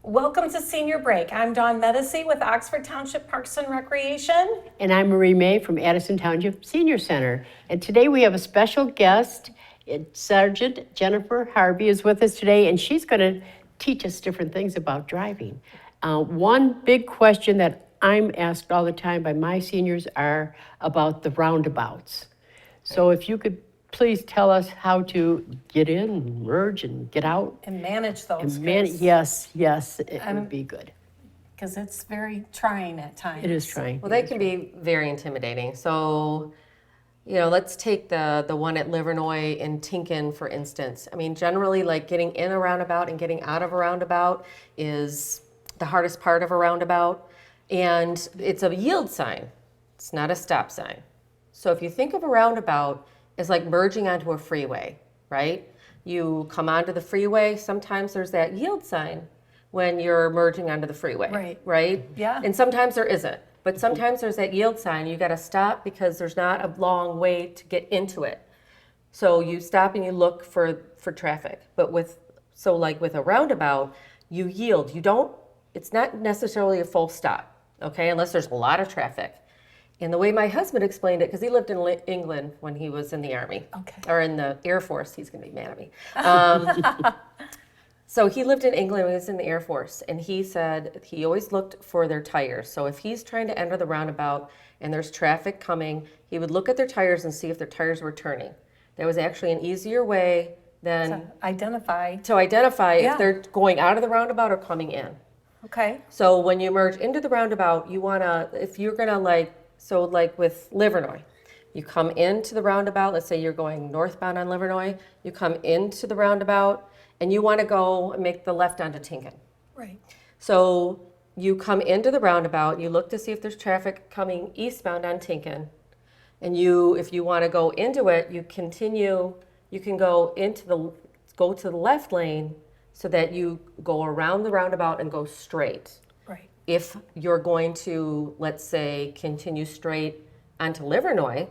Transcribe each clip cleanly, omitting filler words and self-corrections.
Welcome to Senior Break. I'm Dawn Medici with Oxford Township Parks and Recreation. And I'm Marie May from Addison Township Senior Center. And today we have a special guest. Sergeant Genefer Harvey is with us today, and she's going to teach us different things about driving. One big question that I'm asked all the time by my seniors are about the roundabouts. So if you could please tell us how to get in, merge, and get out. And manage those. Yes, it would be good. Because it's very trying at times. It is trying. Well, they can be very intimidating. So, let's take the one at Livernois in Tinkin, for instance. I mean, generally, like getting in a roundabout and getting out of a roundabout is the hardest part of a roundabout. And it's a yield sign. It's not a stop sign. So if you think of a roundabout as like merging onto a freeway, right? You come onto the freeway, sometimes there's that yield sign when you're merging onto the freeway, right? Yeah. And sometimes there isn't, but sometimes there's that yield sign. You got to stop because there's not a long way to get into it. So you stop and you look for traffic. But with a roundabout, you yield. It's not necessarily a full stop, okay, unless there's a lot of traffic. And the way my husband explained it, because he lived in England when he was in the Army, or in the Air Force, he's going to be mad at me. So he lived in England when he was in the Air Force, and he said he always looked for their tires. So if he's trying to enter the roundabout and there's traffic coming, he would look at their tires and see if their tires were turning. That was actually an easier way than To identify. if they're going out of the roundabout or coming in. Okay. So when you merge into the roundabout, you want to, if you're going to like with Livernois, you come into the roundabout, let's say you're going northbound on Livernois, you come into the roundabout and you want to go and make the left onto Tinkin. Right. So you come into the roundabout, you look to see if there's traffic coming eastbound on Tinkin, and if you want to go into it, you can go to the left lane so that you go around the roundabout and go straight. Right. If you're going to, let's say, continue straight onto Livernois,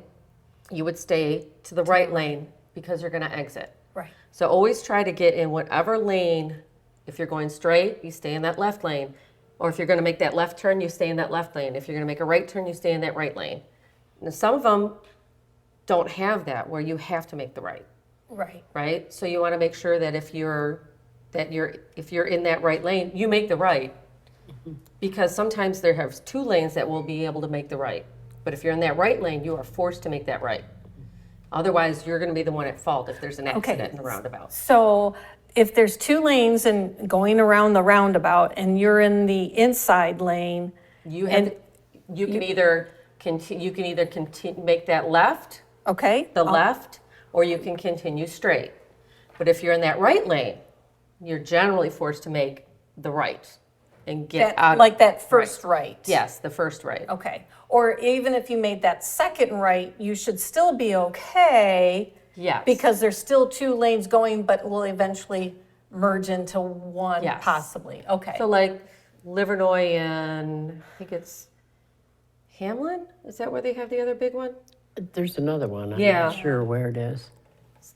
you would stay to the right lane because you're going to exit. Right. So always try to get in whatever lane. If you're going straight, you stay in that left lane. Or if you're going to make that left turn, you stay in that left lane. If you're going to make a right turn, you stay in that right lane. Now, some of them don't have that where you have to make the right. Right. Right? So you want to make sure that if you're in that right lane, you make the right. Because sometimes there have two lanes that will be able to make the right. But if you're in that right lane, you are forced to make that right. Otherwise, you're going to be the one at fault if there's an accident in the roundabout. So if there's two lanes and going around the roundabout and you're in the inside lane, You can either make that left, left, or you can continue straight. But if you're in that right lane, you're generally forced to make the right and get out. Like that first right. Yes, the first right. Okay. Or even if you made that second right, you should still be okay. Yes. Because there's still two lanes going, but will eventually merge into one Yes. possibly. Okay. So like Livernois and I think it's Hamlin? Is that where they have the other big one? There's another one. I'm Yeah. not sure where it is.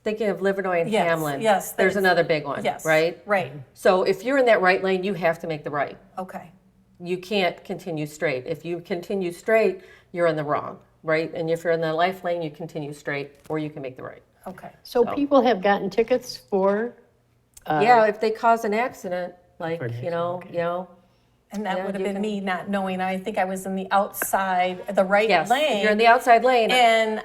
Thinking of Livernois and Yes, Hamlin. yes, There's there's- another big one, Yes. right? Right. So if you're in that right lane, you have to make the right. Okay. You can't continue straight. If you continue straight, you're in the wrong, right? And if you're in the left lane, you continue straight, or you can make the right. Okay. So people have gotten tickets for, Yeah, if they cause an accident, like, For an you know, And that Yeah, would have you been can- me not knowing. I think I was in the outside, the right yes, lane. if you're in the outside lane. And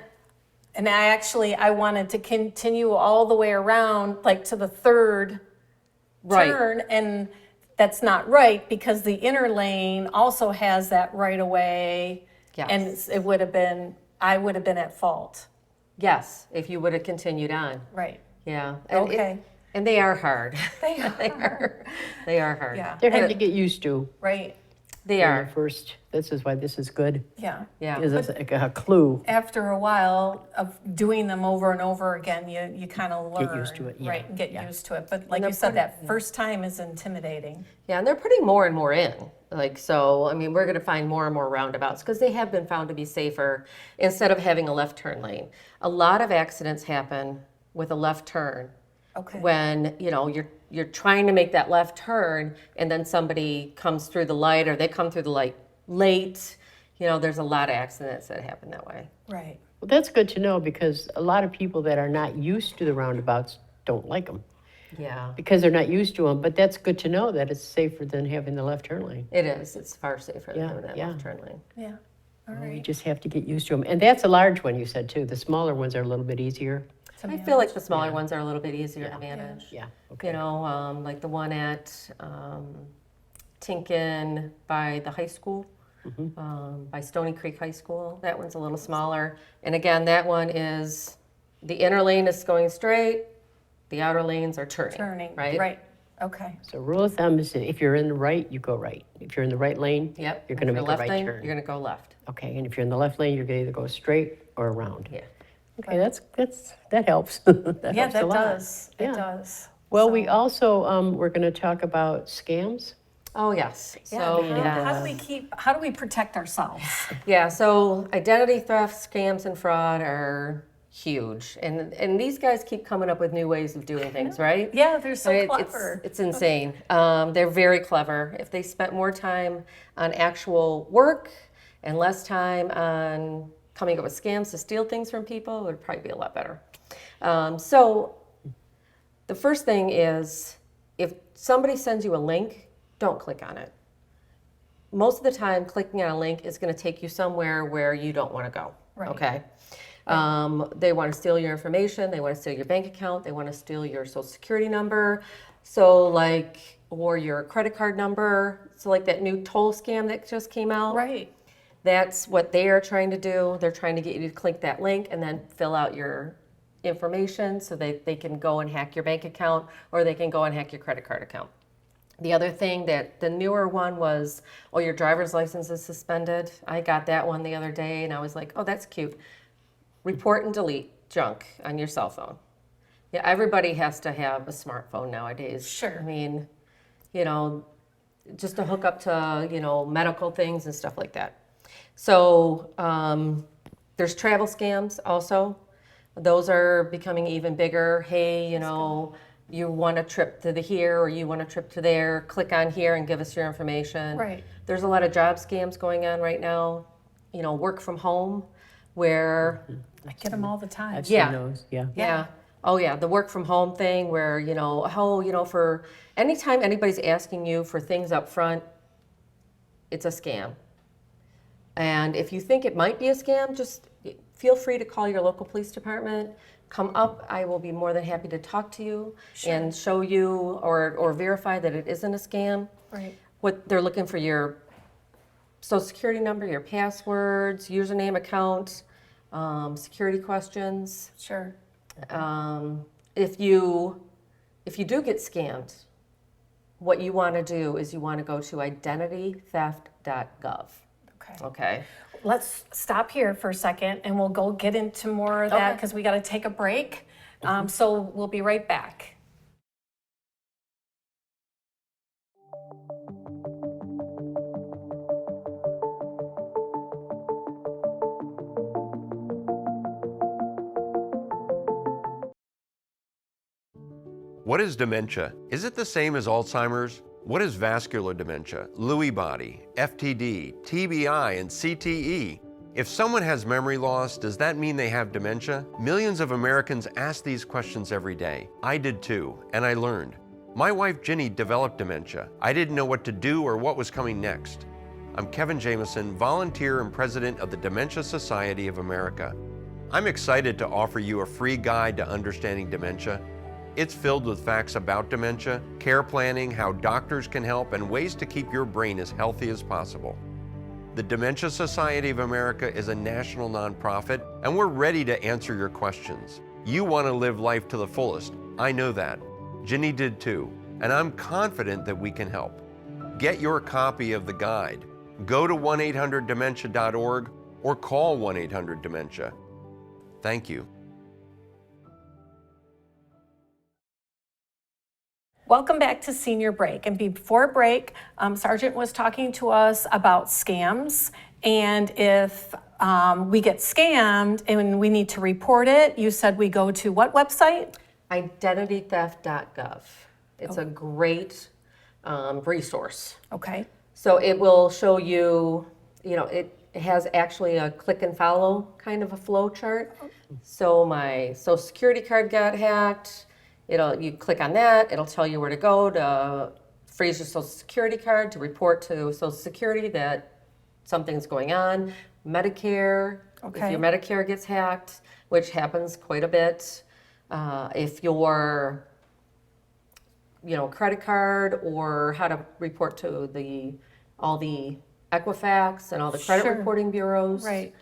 I wanted to continue all the way around, like to the third Right. turn, and that's not right because the inner lane also has that right of way. Yes. And I would have been at fault. Yes, if you would have continued on. Right. Yeah. Okay. And they are hard. They are. They are hard. Yeah. they're hard to get used to. Right. They When are. you're First, this is why this is good. Yeah. Yeah. Gives us a clue. After a while of doing them over and over again, you kind of learn. Get used to it, yeah. Right, and get used to it. But like they're you said, pretty- that first time is intimidating. Yeah, and they're putting more and more in. Like, so, I mean, we're going to find more and more roundabouts because they have been found to be safer instead of having a left turn lane. A lot of accidents happen with a left turn Okay. When, you're trying to make that left turn and then somebody comes through the light or they come through the light late. There's a lot of accidents that happen that way. Right. Well, that's good to know because a lot of people that are not used to the roundabouts don't like them Yeah, because they're not used to them. But that's good to know that it's safer than having the left turn lane. it is. It's far safer Yeah, than that yeah. left turn lane. Yeah. All We right. just have to get used to them. And that's a large one, you said, too. The smaller ones are a little bit easier. I feel like the smaller ones are a little bit easier to manage. Yeah, okay. Like the one at Tinkin by the high school, by Stony Creek High School. That one's a little smaller. And again, that one is, the inner lane is going straight, the outer lanes are turning. Right? Right. Okay. So rule of thumb is if you're in the right, you go right. If you're in the right lane, Yep. you're going to If make a left right lane, turn. you're going to go left. Okay, and if you're in the left lane, you're going to either go straight or around. Yeah. Okay, that helps. That Yeah, helps a that lot. does. Yeah. It does. Well, we also, we're going to talk about scams. Oh, yes. Yeah. So, How do we protect ourselves? so identity theft, scams, and fraud are huge. And these guys keep coming up with new ways of doing things, right? Yeah, they're so Right? clever. It's insane. They're very clever. If they spent more time on actual work and less time on coming up with scams to steal things from people, it would probably be a lot better. So the first thing is, if somebody sends you a link, don't click on it. Most of the time, clicking on a link is going to take you somewhere where you don't want to go. Right. Okay. They want to steal your information. They want to steal your bank account. They want to steal your social security number. Or your credit card number. So like that new toll scam that just came out. Right. That's what they are trying to do. They're trying to get you to click that link and then fill out your information so they can go and hack your bank account or they can go and hack your credit card account. The other thing that the newer one was, your driver's license is suspended. I got that one the other day and I was like, oh, that's cute. Report and delete junk on your cell phone. Yeah, everybody has to have a smartphone nowadays. Sure. I mean, just to hook up to, medical things and stuff like that. So there's travel scams also. Those are becoming even bigger. Hey, you want a trip to here or you want a trip to there, click on here and give us your information. Right. There's a lot of job scams going on right now. Work from home where, I get them all the time. I've seen Yeah. those, yeah. yeah. Oh yeah, the work from home thing where, for anytime anybody's asking you for things up front, it's a scam. And if you think it might be a scam, just feel free to call your local police department. Come up, I will be more than happy to talk to you and show you or verify that it isn't a scam. Right. What they're looking for your social security number, your passwords, username, account, security questions. Sure. If you do get scammed, what you want to do is you want to go to identitytheft.gov. Okay. Okay. Let's stop here for a second and we'll go get into more of that Okay. because we got to take a break. So we'll be right back. What is dementia? Is it the same as Alzheimer's? What is vascular dementia, Lewy body, FTD, TBI, and CTE? If someone has memory loss, does that mean they have dementia? Millions of Americans ask these questions every day. I did too, and I learned. My wife Ginny developed dementia. I didn't know what to do or what was coming next. I'm Kevin Jameson, volunteer and president of the Dementia Society of America. I'm excited to offer you a free guide to understanding dementia. It's filled with facts about dementia, care planning, how doctors can help, and ways to keep your brain as healthy as possible. The Dementia Society of America is a national nonprofit, and we're ready to answer your questions. You want to live life to the fullest. I know that. Ginny did too, and I'm confident that we can help. Get your copy of the guide. Go to 1-800-DEMENTIA.org or call 1-800-DEMENTIA. Thank you. Welcome back to Senior Break. And before break, Sergeant was talking to us about scams. And if we get scammed and we need to report it, you said we go to what website? identitytheft.gov. It's a great resource. Okay. So it will show you, it has actually a click and follow kind of a flow chart. So my social security card got hacked. You click on that, it'll tell you where to go to freeze your social security card, to report to Social Security that something's going on. Medicare, Okay. if your Medicare gets hacked, which happens quite a bit. If your credit card, or how to report to all the Equifax and all the credit Sure. reporting bureaus. Right.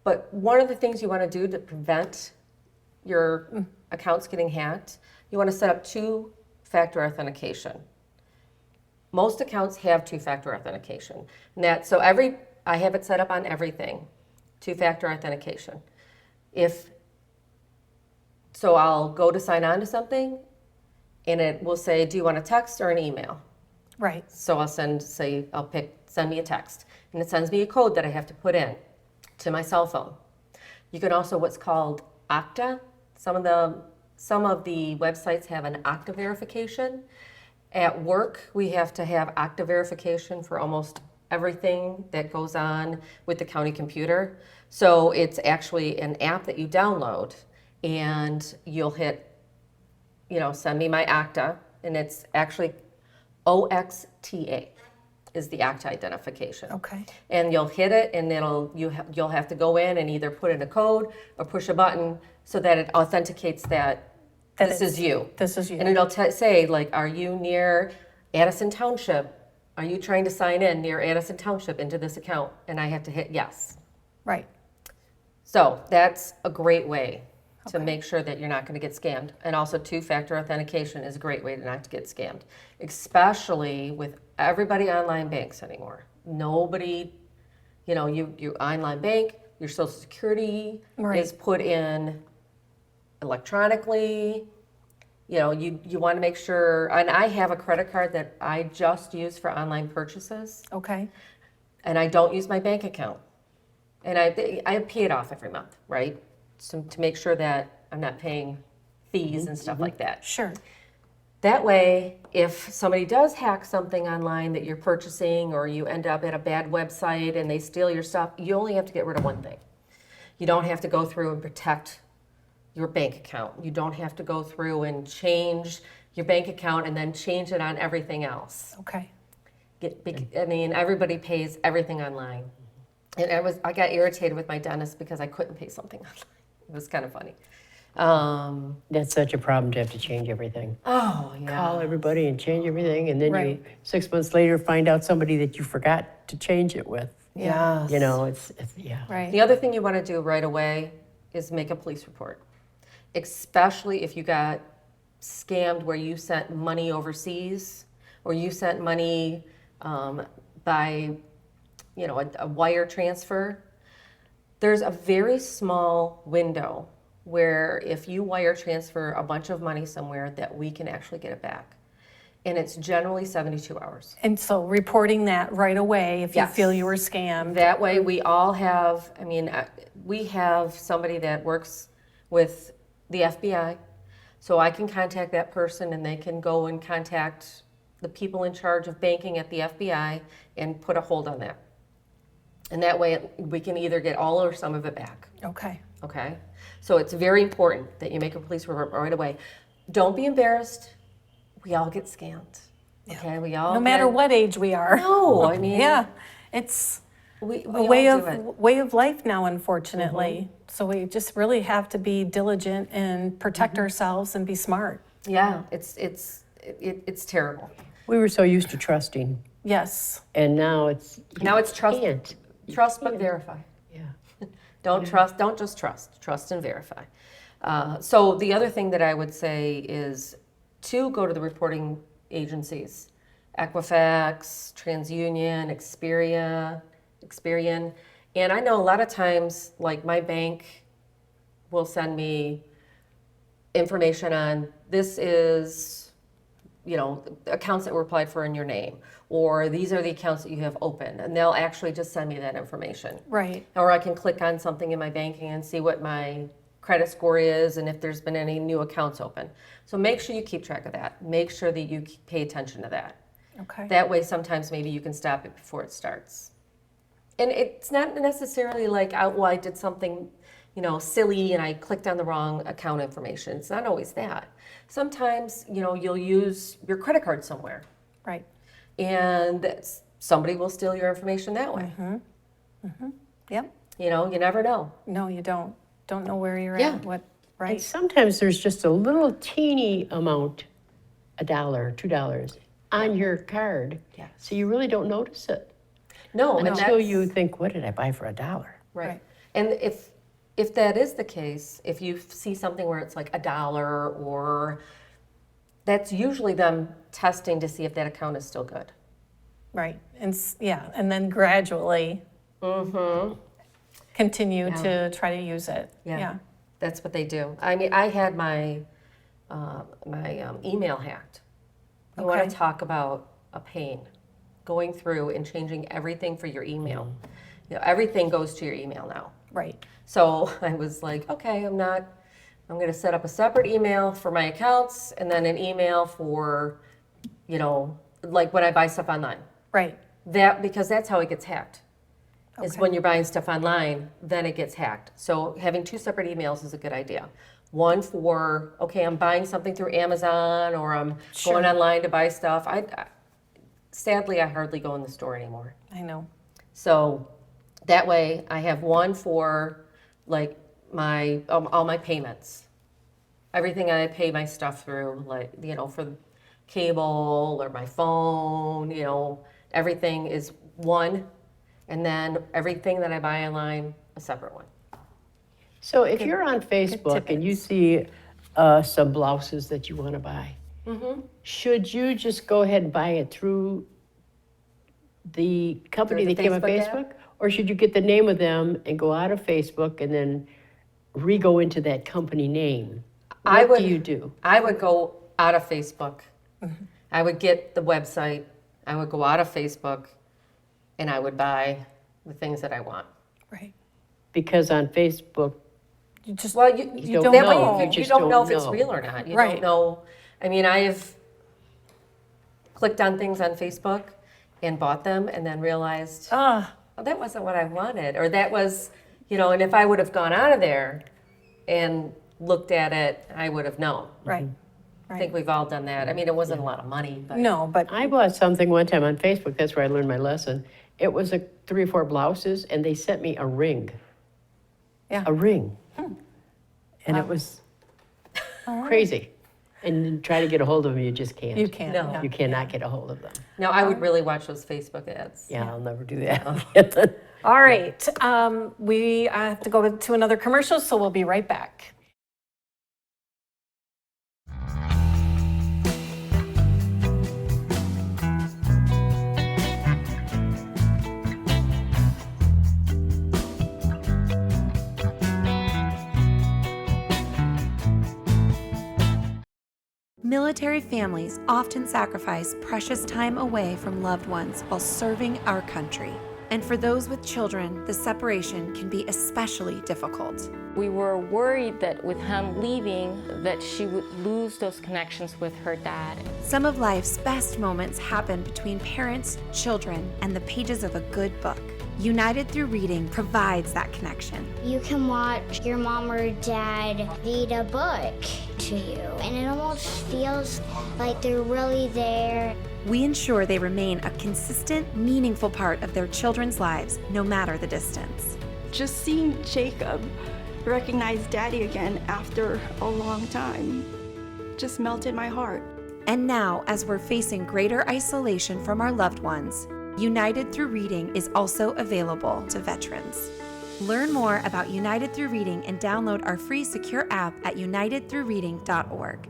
But one of the things you want to do to prevent your accounts getting hacked, you want to set up two-factor authentication. Most accounts have two-factor authentication. I have it set up on everything, two-factor authentication. So I'll go to sign on to something, and it will say, do you want a text or an email? Right. So I'll send me a text, and it sends me a code that I have to put in to my cell phone. You can also what's called Okta. Some of the websites have an Okta verification. At work, we have to have Okta verification for almost everything that goes on with the county computer. So it's actually an app that you download, and you'll hit, send me my Okta, and it's actually OXTA is the Okta identification. Okay. And you'll hit it, and you'll have to go in and either put in a code or push a button so that it authenticates that this is you. This is you. And it'll say, like, are you near Addison Township? Are you trying to sign in near Addison Township into this account? And I have to hit yes. Right. So that's a great way to make sure that you're not going to get scammed. And also two-factor authentication is a great way to not to get scammed, especially with everybody online banks anymore. Nobody, you online bank, your Social Security Right. is put in electronically. You want to make sure, and I have a credit card that I just use for online purchases, Okay. and I don't use my bank account. And I pay it off every month, right? So to make sure that I'm not paying fees and stuff like that. Sure. That way, if somebody does hack something online that you're purchasing, or you end up at a bad website and they steal your stuff, you only have to get rid of one thing. You don't have to go through and protect your bank account. You don't have to go through and change your bank account and then change it on everything else. Okay. Everybody pays everything online. And I got irritated with my dentist because I couldn't pay something online. It was kind of funny. That's such a problem to have to change everything. Oh, yeah. Call everybody and change everything, and then Right. you 6 months later find out somebody that you forgot to change it with. Yes. It's yeah. Right. The other thing you want to do right away is make a police report, especially if you got scammed where you sent money overseas, or you sent money by, a wire transfer. There's a very small window where if you wire transfer a bunch of money somewhere, that we can actually get it back. And it's generally 72 hours. And so reporting that right away if you Yes. feel you were scammed. That way we all have, we have somebody that works with the FBI, so I can contact that person and they can go and contact the people in charge of banking at the FBI and put a hold on that. And that way we can either get all or some of it back. Okay. Okay? So it's very important that you make a police report right away. Don't be embarrassed. We all get scammed. Okay? We all No matter get- what age we are. No, I mean, Yeah. It's we a all way do it. way of life now, unfortunately. So we just really have to be diligent and protect ourselves and be smart. Yeah, it's terrible. We were so used to trusting, Yes. and now it's Trust, can't. trust but verify. Yeah. Don't just trust and verify. So the other thing that I would say is to go to the reporting agencies, Equifax, TransUnion, Experian. And I know a lot of times, like my bank will send me information on this is, accounts that were applied for in your name, or these are the accounts that you have open, and they'll actually just send me that information. Right. Or I can click on something in my banking and see what my credit score is and if there's been any new accounts open. So make sure you keep track of that. Make sure that you pay attention to that. Okay. That way, sometimes maybe you can stop it before it starts. And it's not necessarily like, well, I did something, silly and I clicked on the wrong account information. It's not always that. Sometimes, you'll use your credit card somewhere Right. and somebody will steal your information that way. Yep. You never know. No, you don't. Don't know where you're Yeah. at. What? And Right. sometimes there's just a little teeny amount, $1, $2, on your card. Yes. So you really don't notice it No, and until that's, you think, what did I buy for $1? right. Right. And if that is the case, if you see something where it's like $1 or that's usually them testing to see if that account is still good. Right. And and then gradually continue to try to use it. Yeah. That's what they do. I mean, I had my email hacked. You want Okay. to talk about a pain, going through and changing everything for your email. Everything goes to your email now. Right. So I was like, okay, I'm going to set up a separate email for my accounts and then an email for, like when I buy stuff online. Right. Because that's how it gets hacked. Is Okay. when you're buying stuff online, then it gets hacked. So having two separate emails is a good idea. One for, okay, I'm buying something through Amazon or I'm going online to buy stuff. Sadly, I hardly go in the store anymore. I know. So that way I have one for like my, all my payments. Everything I pay my stuff through, like, for cable or my phone, everything is one. And then everything that I buy online, a separate one. So if you're on Facebook and you see some blouses that you want to buy, should you just go ahead and buy it through the company Through that the came on Facebook app? Facebook? Or should you get the name of them and go out of Facebook and then re-go into that company name? What do you do? I would go out of Facebook. I would get the website. I would go out of Facebook and I would buy the things that I want. Right. Because on Facebook, You just Well, You don't that way know. You you just don't know don't if it's know. real or not. You Right. don't know. I mean, I have clicked on things on Facebook and bought them and then realized, oh, that wasn't what I wanted. Or that was, and if I would have gone out of there and looked at it, I would have known. right. I think we've all done that. I mean, it wasn't a lot of money, but No, but I bought something one time on Facebook, that's where I learned my lesson. It was 3 or 4 blouses and they sent me a ring. Yeah. A ring. And it was crazy. And you try to get a hold of them, you just can't. you can't. No. yeah. You cannot get a hold of them. no, I would really watch those Facebook ads. Yeah, I'll never do that. All right. We have to go to another commercial, so we'll be right back. Military families often sacrifice precious time away from loved ones while serving our country. And for those with children, the separation can be especially difficult. We were worried that with him leaving, that she would lose those connections with her dad. Some of life's best moments happen between parents, children, and the pages of a good book. United Through Reading provides that connection. You can watch your mom or dad read a book to you, and it almost feels like they're really there. We ensure they remain a consistent, meaningful part of their children's lives, no matter the distance. Just seeing Jacob recognize Daddy again after a long time just melted my heart. And now, as we're facing greater isolation from our loved ones, United Through Reading is also available to veterans. Learn more about United Through Reading and download our free secure app at unitedthroughreading.org.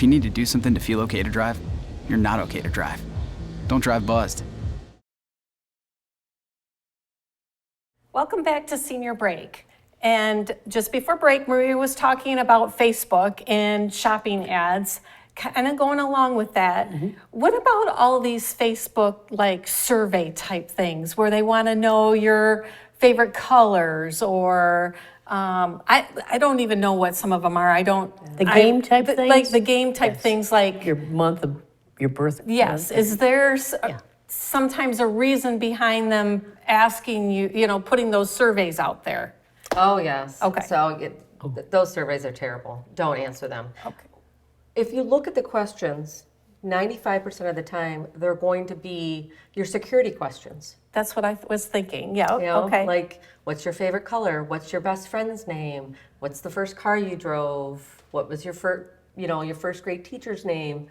If you need to do something to feel okay to drive, you're not okay to drive. Don't drive buzzed. Welcome back to Senior Break. And just before break, Maria was talking about Facebook and shopping ads, kind of going along with that. What about all these Facebook like survey type things where they want to know your favorite colors or I don't even know what some of them are. I don't. The game type Like things? the game type Yes. things like, Your month of your birth. yes, is there sometimes a reason behind them asking you, putting those surveys out there? Oh, yes. Okay. So those surveys are terrible. Don't answer them. Okay. If you look at the questions, 95% of the time, they're going to be your security questions. That's what I was thinking. Yeah, You know, okay. like, what's your favorite color? What's your best friend's name? What's the first car you drove? What was your your first grade teacher's name?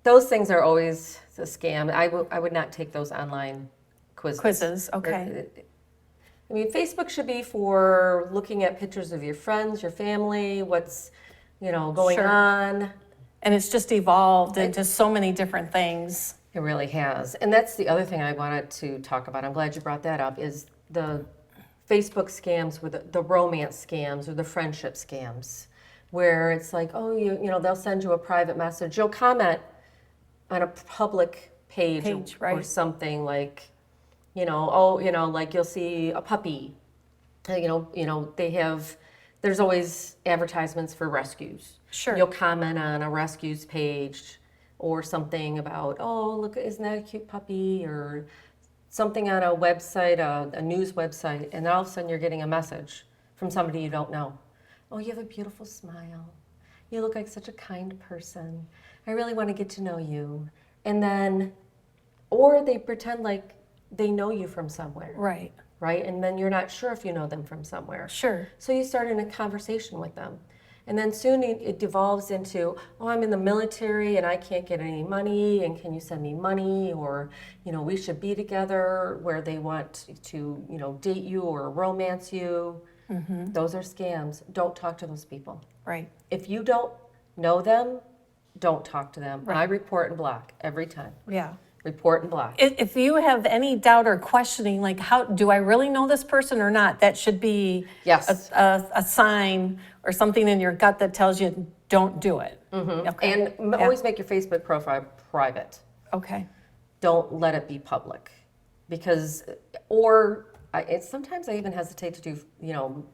Those things are always a scam. I would not take those online quizzes. Quizzes, okay. I mean, Facebook should be for looking at pictures of your friends, your family, what's, going Sure. on. And it's just evolved into so many different things. It really has. And that's the other thing I wanted to talk about. I'm glad you brought that up, is the Facebook scams with the romance scams or the friendship scams, where it's like, oh, they'll send you a private message. You'll comment on a public page or right. something like, like you'll see a puppy. There's always advertisements for rescues. Sure. You'll comment on a rescues page or something about, oh, look, isn't that a cute puppy? Or something on a website, a news website, and all of a sudden you're getting a message from somebody you don't know. Oh, you have a beautiful smile. You look like such a kind person. I really want to get to know you. And then, or they pretend like they know you from somewhere. Right. Right? And then you're not sure if you know them from somewhere. Sure. So you start in a conversation with them. And then soon it devolves into, oh, I'm in the military and I can't get any money, and can you send me money? Or, we should be together, where they want to, date you or romance you. Mm-hmm. Those are scams. Don't talk to those people. Right. If you don't know them, don't talk to them. Right. I report and block every time. Yeah. Report and block. If you have any doubt or questioning, like, how do I really know this person or not? That should be Yes. a sign or something in your gut that tells you don't do it. Mm-hmm. Okay. And always make your Facebook profile private. Okay. Don't let it be public, because, sometimes I even hesitate to do,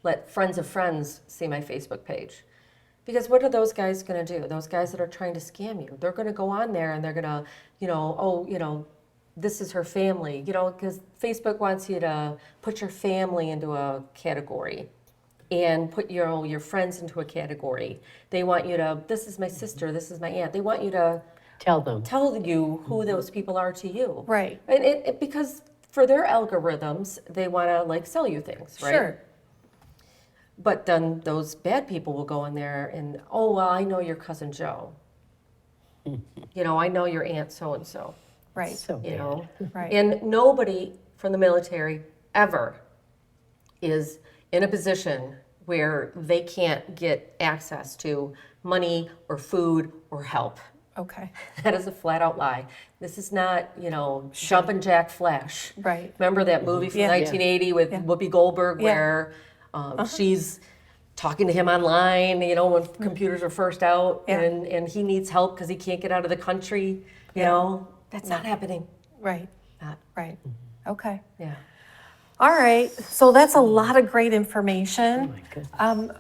let friends of friends see my Facebook page. Because what are those guys going to do? Those guys that are trying to scam you, they're going to go on there and they're going to, this is her family, because Facebook wants you to put your family into a category and put your friends into a category. They want you to, this is my sister, this is my aunt. They want you to tell you who those people are to you. Right. And because for their algorithms, they want to sell you things, right? Sure. But then those bad people will go in there and, oh, well, I know your cousin Joe. I know your aunt so-and-so. Right. So bad. Right. And nobody from the military ever is in a position where they can't get access to money or food or help. Okay. That is a flat out lie. This is not, Jumpin' Jack Flash. Right. Remember that movie from Yeah. 1980 with Whoopi Goldberg, Yeah. where she's talking to him online, when computers were first out, Yeah. and he needs help because he can't get out of the country. That's not happening. Right. Not. Right. Okay. Yeah. All right. So that's a lot of great information. Oh my goodness.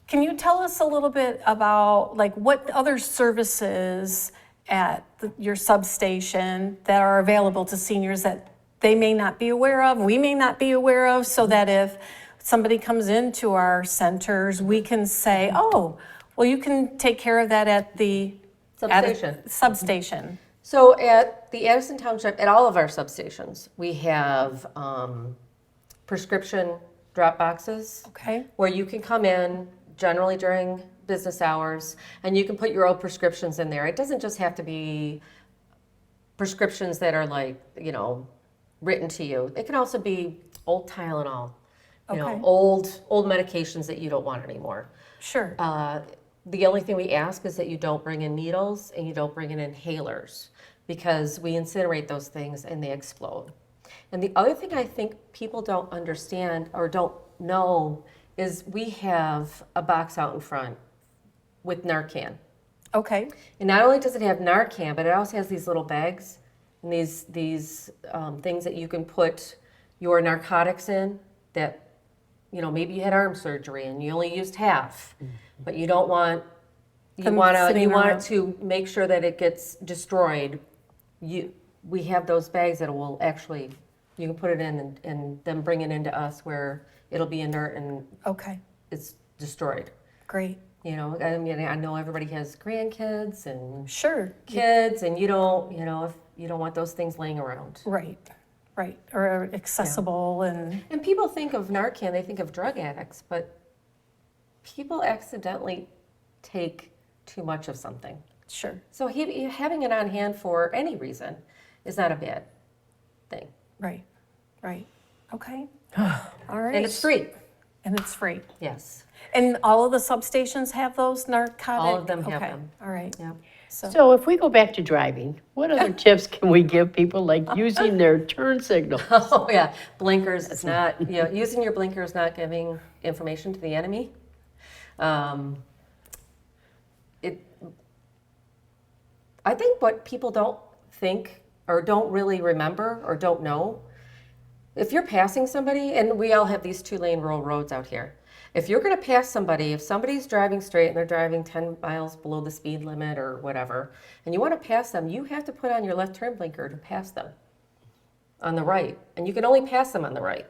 Can you tell us a little bit about what other services at your substation that are available to seniors that they may not be aware of, we may not be aware of, so that if somebody comes into our centers, we can say, oh, well, you can take care of that at the Substation. Substation. So at the Addison Township, at all of our substations, we have prescription drop boxes. Okay. Where you can come in, generally during business hours, and you can put your old prescriptions in there. It doesn't just have to be prescriptions that are written to you. It can also be old Tylenol, Okay. old medications that you don't want anymore. Sure. The only thing we ask is that you don't bring in needles and you don't bring in inhalers, because we incinerate those things and they explode. And the other thing I think people don't understand or don't know is we have a box out in front with Narcan. Okay. And not only does it have Narcan, but it also has these little bags and these things that you can put your narcotics in that, you know, maybe you had arm surgery and you only used half, but you don't want, you want it to make sure that it gets destroyed. We have those bags that will actually, you can put it in and then bring it into us where it'll be inert and Okay. it's destroyed. Great. You know, I mean, I know everybody has grandkids and Sure. kids, and you don't, you know, if you don't want those things laying around. Right. Right. Or accessible and And people think of Narcan, they think of drug addicts, but people accidentally take too much of something. sure. So having it on hand for any reason is not a bad thing. Right. Right. Okay. All right. And it's free. And it's free. Yes. And all of the substations have those narcotic? All of them have Okay. them. All right. Yeah. So if we go back to driving, what other tips can we give people, like using their turn signal? Oh, yeah. Blinkers, it's not, you know, using your blinker is not giving information to the enemy. I think what people don't think or don't really remember or don't know, if you're passing somebody, and we all have these 2-lane rural roads out here. If you're going to pass somebody, if somebody's driving straight and they're driving 10 miles below the speed limit or whatever, and you want to pass them, you have to put on your left turn blinker to pass them on the right. And you can only pass them on the right.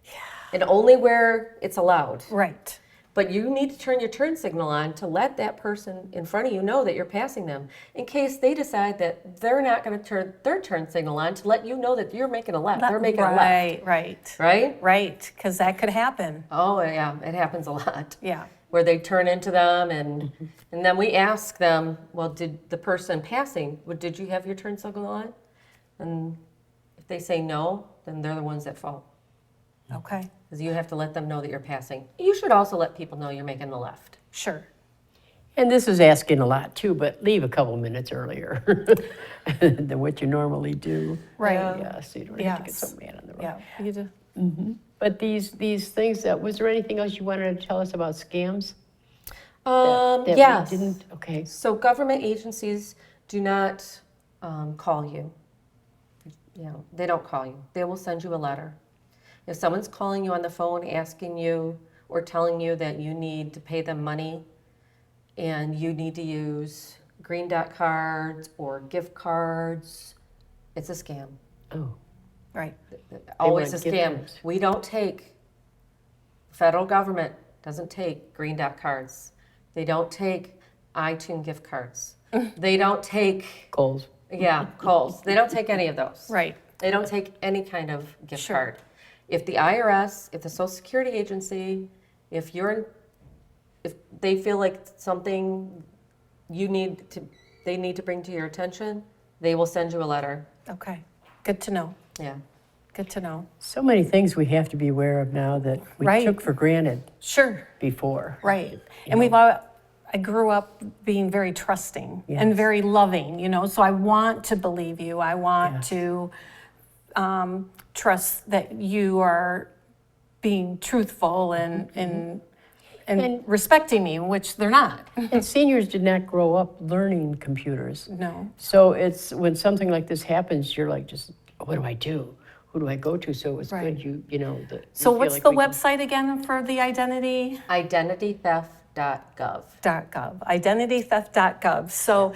Yeah. And only where it's allowed. Right. But you need to turn your turn signal on to let that person in front of you know that you're passing them, in case they decide that they're not going to turn their turn signal on to let you know that you're making a left. They're making a left. Right. Right? Right. Because that could happen. Oh, yeah, it happens a lot. Yeah. Where they turn into them, and then we ask them, well, did the person passing, did you have your turn signal on? And if they say no, then they're the ones that fall. Okay. Because you have to let them know that you're passing. You should also let people know you're making the left. Sure. And this is asking a lot too, but leave a couple minutes earlier than what you normally do. Right. Yeah, so you don't have to get Yes. so mad on the road. Yeah. You do. But these things, was there anything else you wanted to tell us about scams? That Yes. we didn't, okay. So government agencies do not call you. You know, they don't call you. They will send you a letter. If someone's calling you on the phone asking you or telling you that you need to pay them money and you need to use green dot cards or gift cards, it's a scam. Oh, Right. Always a want gift scam. cards. We don't take, federal government doesn't take green dot cards. They don't take iTunes gift cards. They don't take, Kohl's. Kohl's. They don't take any of those. Right. They don't take any kind of gift Sure. card. If the IRS, if the Social Security Agency, if they feel like something they need to bring to your attention, they will send you a letter. Okay. Good to know. Yeah. Good to know. So many things we have to be aware of now that we Right. took for granted Sure. before. Right. And I grew up being very trusting and Yes. very loving, you know, so I want to believe you. I want Yes. to trust that you are being truthful and respecting me, which they're not. And seniors did not grow up learning computers. No. So it's, when something like this happens, you're like, just, what do I do? Who do I go to? So it's Right. good you know. That So we feel what's like the we can- website again for the identity? Identitytheft.gov. .gov, identitytheft.gov. So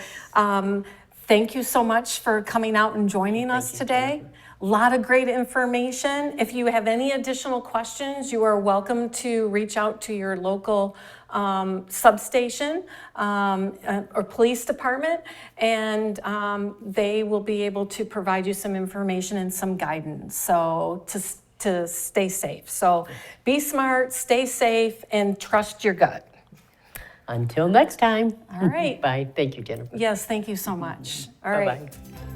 thank you so much for coming out and joining us today. A lot of great information. If you have any additional questions, you are welcome to reach out to your local substation or police department, and they will be able to provide you some information and some guidance. So to stay safe. So be smart, stay safe, and trust your gut. Until next time. All right. Bye. Thank you, Jennifer. Yes, thank you so much. All right. Bye-bye.